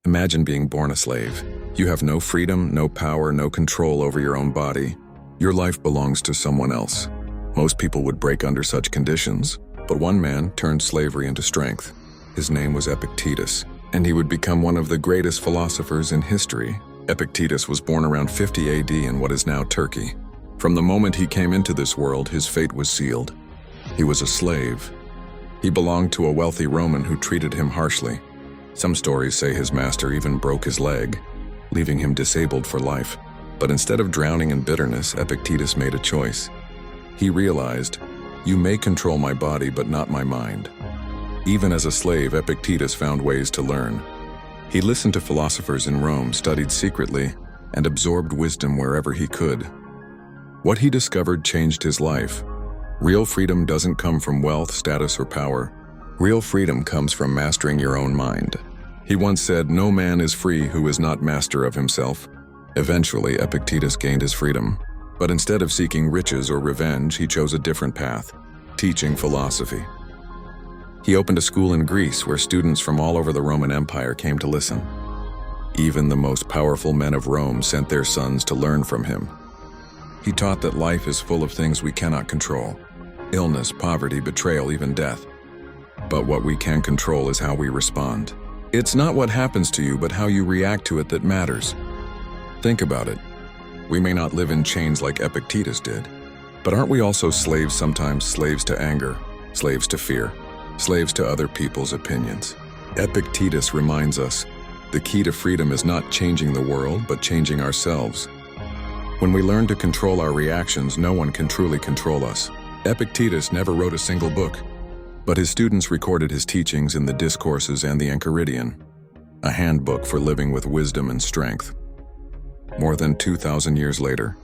Imagine being born a slave. You have no freedom, no power, no control over your own body. Your life belongs to someone else. Most people would break under such conditions, but one man turned slavery into strength. His name was Epictetus, and he would become one of the greatest philosophers in history. Epictetus was born around 50 AD in what is now Turkey. From the moment he came into this world, his fate was sealed. He was a slave. He belonged to a wealthy Roman who treated him harshly. Some stories say his master even broke his leg, leaving him disabled for life. But instead of drowning in bitterness, Epictetus made a choice. He realized, "You may control my body, but not my mind." Even as a slave, Epictetus found ways to learn. He listened to philosophers in Rome, studied secretly, and absorbed wisdom wherever he could. What he discovered changed his life. Real freedom doesn't come from wealth, status, or power. Real freedom comes from mastering your own mind. He once said, "No man is free who is not master of himself." Eventually, Epictetus gained his freedom. But instead of seeking riches or revenge, he chose a different path, teaching philosophy. He opened a school in Greece where students from all over the Roman Empire came to listen. Even the most powerful men of Rome sent their sons to learn from him. He taught that life is full of things we cannot control: illness, poverty, betrayal, even death. But what we can control is how we respond. It's not what happens to you, but how you react to it that matters. Think about it. We may not live in chains like Epictetus did, but aren't we also slaves sometimes? Slaves to anger, slaves to fear, slaves to other people's opinions. Epictetus reminds us, the key to freedom is not changing the world, but changing ourselves. When we learn to control our reactions, no one can truly control us. Epictetus never wrote a single book, but his students recorded his teachings in the Discourses and the Enchiridion, a handbook for living with wisdom and strength. More than 2,000 years later,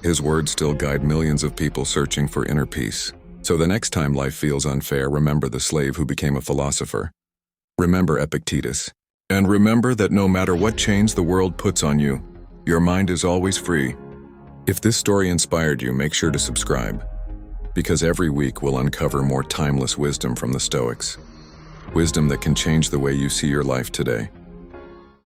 his words still guide millions of people searching for inner peace. So the next time life feels unfair, remember the slave who became a philosopher. Remember Epictetus. And remember that no matter what chains the world puts on you, your mind is always free. If this story inspired you, make sure to subscribe, because every week we'll uncover more timeless wisdom from the Stoics. Wisdom that can change the way you see your life today.